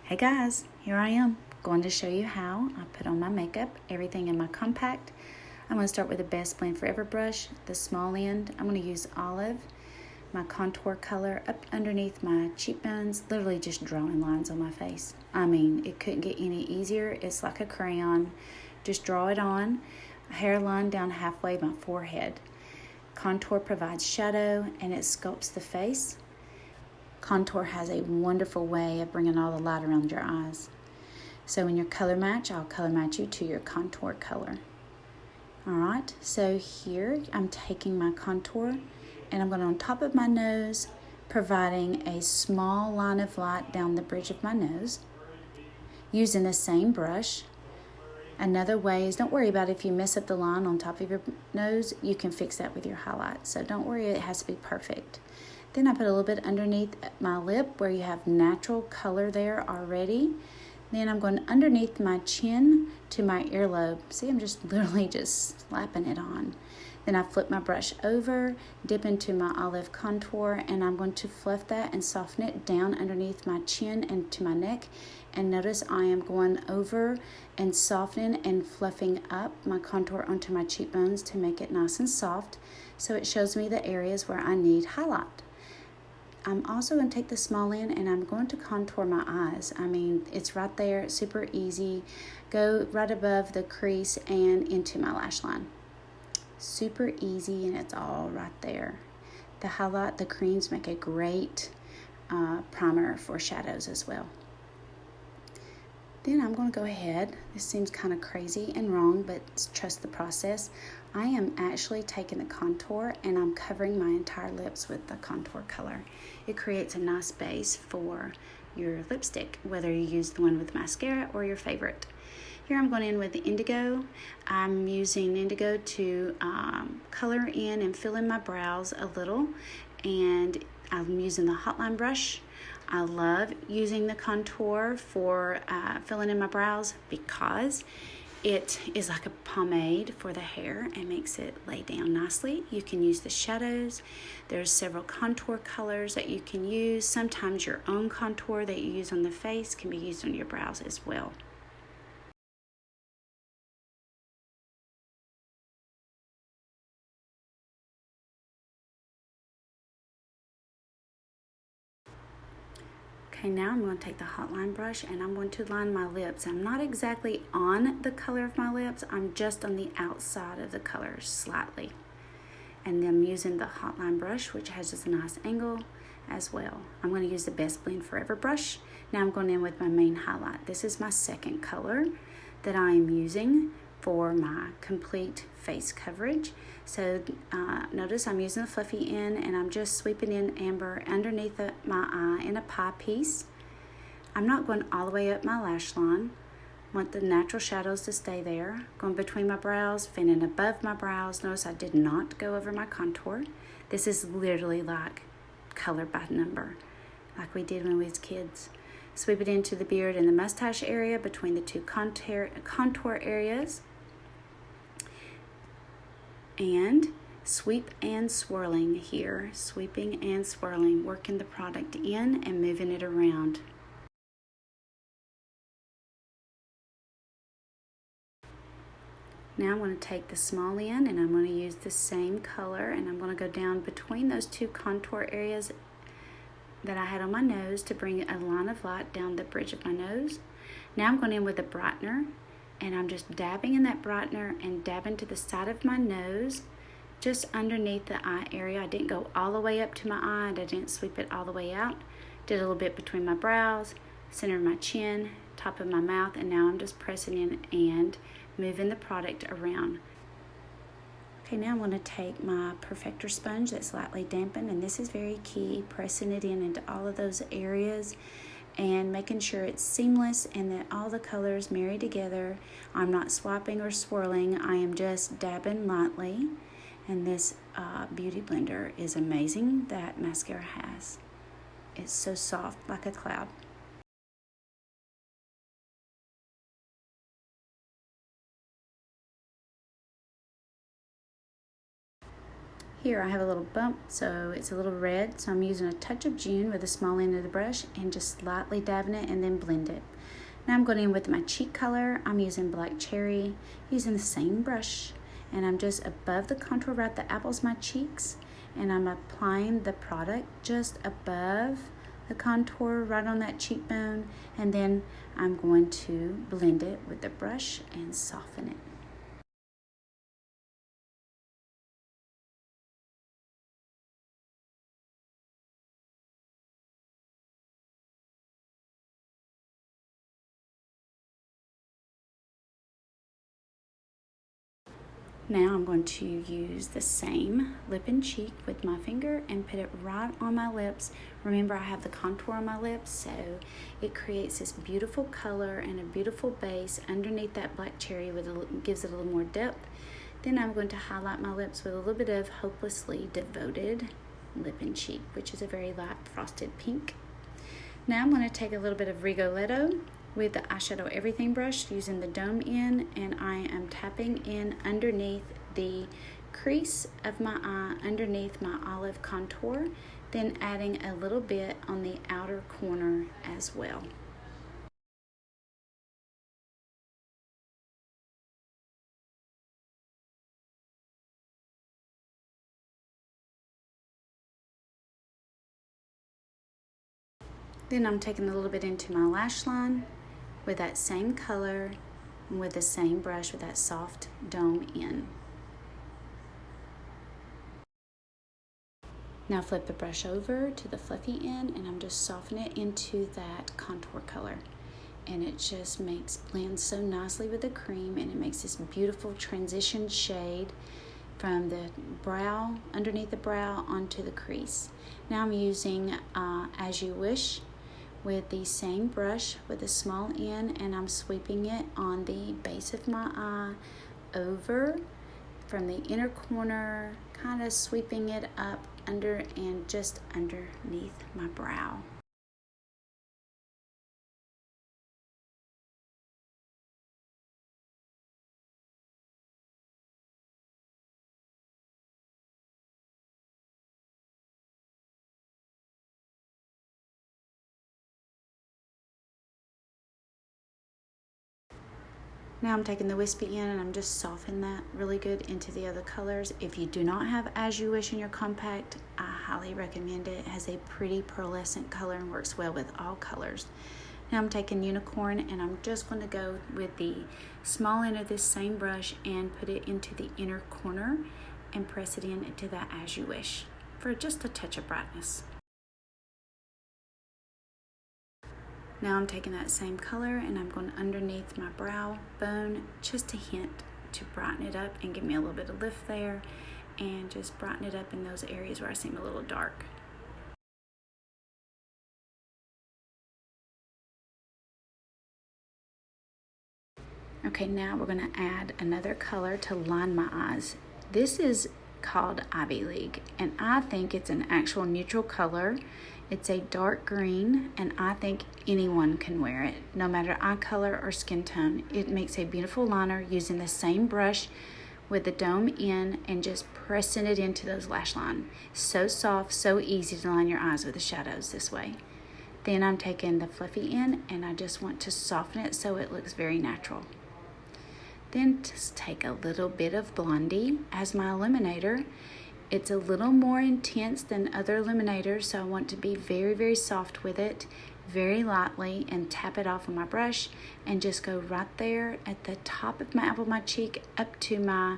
Hey guys, here I am going to show you how I put on my makeup, everything in my compact. I'm going to start with the Best Blend Forever brush, the small end. I'm going to use olive, my contour color up underneath my cheekbones, literally just drawing lines on my face. I mean, it couldn't get any easier. It's like a crayon. Just draw it on, a hairline down halfway my forehead. Contour provides shadow and it sculpts the face. Contour has a wonderful way of bringing all the light around your eyes. So in your color match, I'll color match you to your contour color. All right, so here I'm taking my contour and I'm going on top of my nose, providing a small line of light down the bridge of my nose, using the same brush. Another way is, don't worry about if you mess up the line on top of your nose, you can fix that with your highlight. So don't worry, it has to be perfect. Then I put a little bit underneath my lip where you have natural color there already. Then I'm going underneath my chin to my earlobe. See, I'm just literally just slapping it on. Then I flip my brush over, dip into my olive contour, and I'm going to fluff that and soften it down underneath my chin and to my neck. And notice I am going over and softening and fluffing up my contour onto my cheekbones to make it nice and soft, so it shows me the areas where I need highlight. I'm also going to take the small end and I'm going to contour my eyes. I mean, it's right there, it's super easy. Go right above the crease and into my lash line. Super easy, and it's all right there. The highlight, the creams make a great primer for shadows as well. Then I'm going to go ahead, this seems kind of crazy and wrong, but trust the process. I am actually taking the contour and I'm covering my entire lips with the contour color. It creates a nice base for your lipstick, whether you use the one with mascara or your favorite. Here I'm going in with the indigo. I'm using indigo to color in and fill in my brows a little, and I'm using the hotline brush. I love using the contour for filling in my brows because it is like a pomade for the hair and makes it lay down nicely. You can use the shadows. There's several contour colors that you can use. Sometimes your own contour that you use on the face can be used on your brows as well. Okay, now I'm going to take the hotline brush and I'm going to line my lips. I'm not exactly on the color of my lips, I'm just on the outside of the color slightly. And then I'm using the hotline brush, which has just a nice angle as well. I'm going to use the Best Blend Forever brush. Now I'm going in with my main highlight. This is my second color that I am using for my complete face coverage. So notice I'm using the fluffy end and I'm just sweeping in amber underneath my eye in a pie piece. I'm not going all the way up my lash line. I want the natural shadows to stay there. Going between my brows, fanning above my brows. Notice I did not go over my contour. This is literally like color by number, like we did when we was kids. Sweep it into the beard and the mustache area between the two contour areas. And sweep and swirling here, sweeping and swirling, working the product in and moving it around. Now I'm going to take the small end and I'm going to use the same color and I'm going to go down between those two contour areas that I had on my nose to bring a line of light down the bridge of my nose. Now I'm going in with a brightener and I'm just dabbing in that brightener and dabbing to the side of my nose, just underneath the eye area. I didn't go all the way up to my eye and I didn't sweep it all the way out. Did a little bit between my brows, center of my chin, top of my mouth, and now I'm just pressing in and moving the product around. Okay, now I'm going to take my perfector sponge that's lightly dampened, and this is very key, pressing it in into all of those areas and making sure it's seamless and that all the colors marry together. I'm not swiping or swirling, I am just dabbing lightly. And this beauty blender is amazing that mascara has. It's so soft, like a cloud. Here I have a little bump, so it's a little red, so I'm using a touch of June with the small end of the brush and just lightly dabbing it and then blend it. Now I'm going in with my cheek color. I'm using Black Cherry, using the same brush, and I'm just above the contour right at the apples of my cheeks, and I'm applying the product just above the contour right on that cheekbone, and then I'm going to blend it with the brush and soften it. Now I'm going to use the same lip and cheek with my finger and put it right on my lips. Remember, I have the contour on my lips, so it creates this beautiful color and a beautiful base underneath that Black Cherry, gives it a little more depth. Then I'm going to highlight my lips with a little bit of Hopelessly Devoted lip and cheek, which is a very light frosted pink. Now I'm going to take a little bit of Rigoletto with the eyeshadow everything brush using the dome in, and I am tapping in underneath the crease of my eye, underneath my olive contour, then adding a little bit on the outer corner as well. Then I'm taking a little bit into my lash line with that same color and with the same brush with that soft dome in. Now flip the brush over to the fluffy end, and I'm just softening it into that contour color. And it just blends so nicely with the cream, and it makes this beautiful transition shade from the brow, underneath the brow, onto the crease. Now I'm using As You Wish with the same brush with a small end, and I'm sweeping it on the base of my eye over from the inner corner, kind of sweeping it up under and just underneath my brow. Now I'm taking the wispy end and I'm just softening that really good into the other colors. If you do not have As You Wish in your compact, I highly recommend it. It has a pretty pearlescent color and works well with all colors. Now I'm taking Unicorn, and I'm just going to go with the small end of this same brush and put it into the inner corner and press it in into that As You Wish for just a touch of brightness. Now I'm taking that same color and I'm going underneath my brow bone, just a hint to brighten it up and give me a little bit of lift there, and just brighten it up in those areas where I seem a little dark. Okay, now we're going to add another color to line my eyes. This is called Ivy League, and I think it's an actual neutral color. It's a dark green, and I think anyone can wear it, no matter eye color or skin tone. It makes a beautiful liner using the same brush with the dome in and just pressing it into those lash line. So soft, so easy to line your eyes with the shadows this way. Then I'm taking the fluffy end and I just want to soften it so it looks very natural. Then just take a little bit of Blondie as my illuminator. It's a little more intense than other illuminators, so I want to be very, very soft with it, very lightly, and tap it off on my brush and just go right there at the top of my apple of my cheek up to my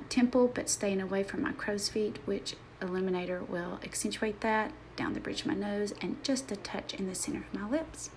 temple, but staying away from my crow's feet, which illuminator will accentuate that, down the bridge of my nose, and just a touch in the center of my lips.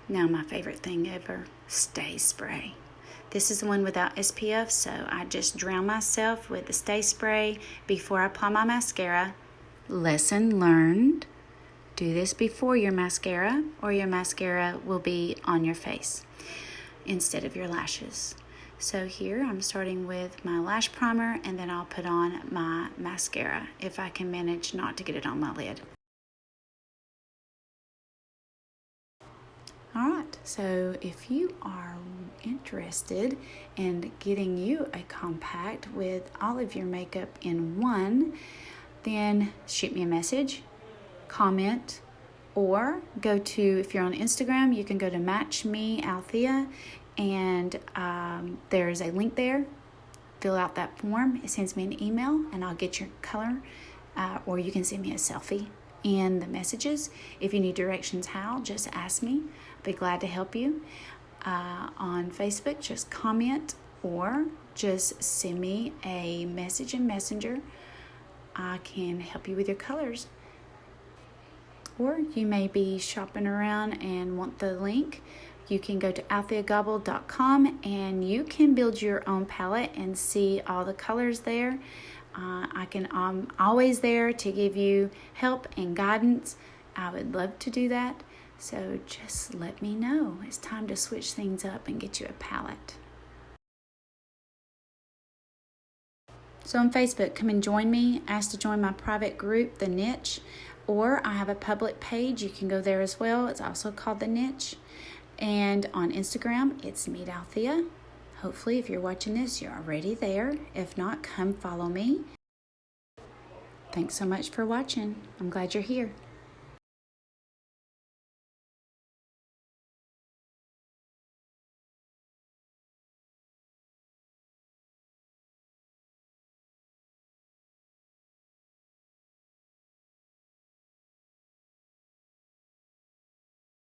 Now my favorite thing ever, Stay Spray. This is the one without SPF, so I just drown myself with the Stay Spray before I apply my mascara. Lesson learned. Do this before your mascara, or your mascara will be on your face instead of your lashes. So here I'm starting with my lash primer, and then I'll put on my mascara if I can manage not to get it on my lid. All right, So if you are interested in getting you a compact with all of your makeup in one, then shoot me a message, comment, or go to, if you're on Instagram, you can go to Match Me Althea, and there's a link there. Fill out that form. It sends me an email, and I'll get your color, or you can send me a selfie in the messages. If you need directions how, just ask me. I'll be glad to help you. On Facebook, just comment or just send me a message in Messenger. I can help you with your colors. Or you may be shopping around and want the link. You can go to altheagobble.com and you can build your own palette and see all the colors there. I'm always there to give you help and guidance. I would love to do that. So just let me know. It's time to switch things up and get you a palette. So on Facebook, come and join me. Ask to join my private group, The Niche, or I have a public page. You can go there as well. It's also called The Niche. And on Instagram, it's Meet Althea. Hopefully, if you're watching this, you're already there. If not, come follow me. Thanks so much for watching. I'm glad you're here.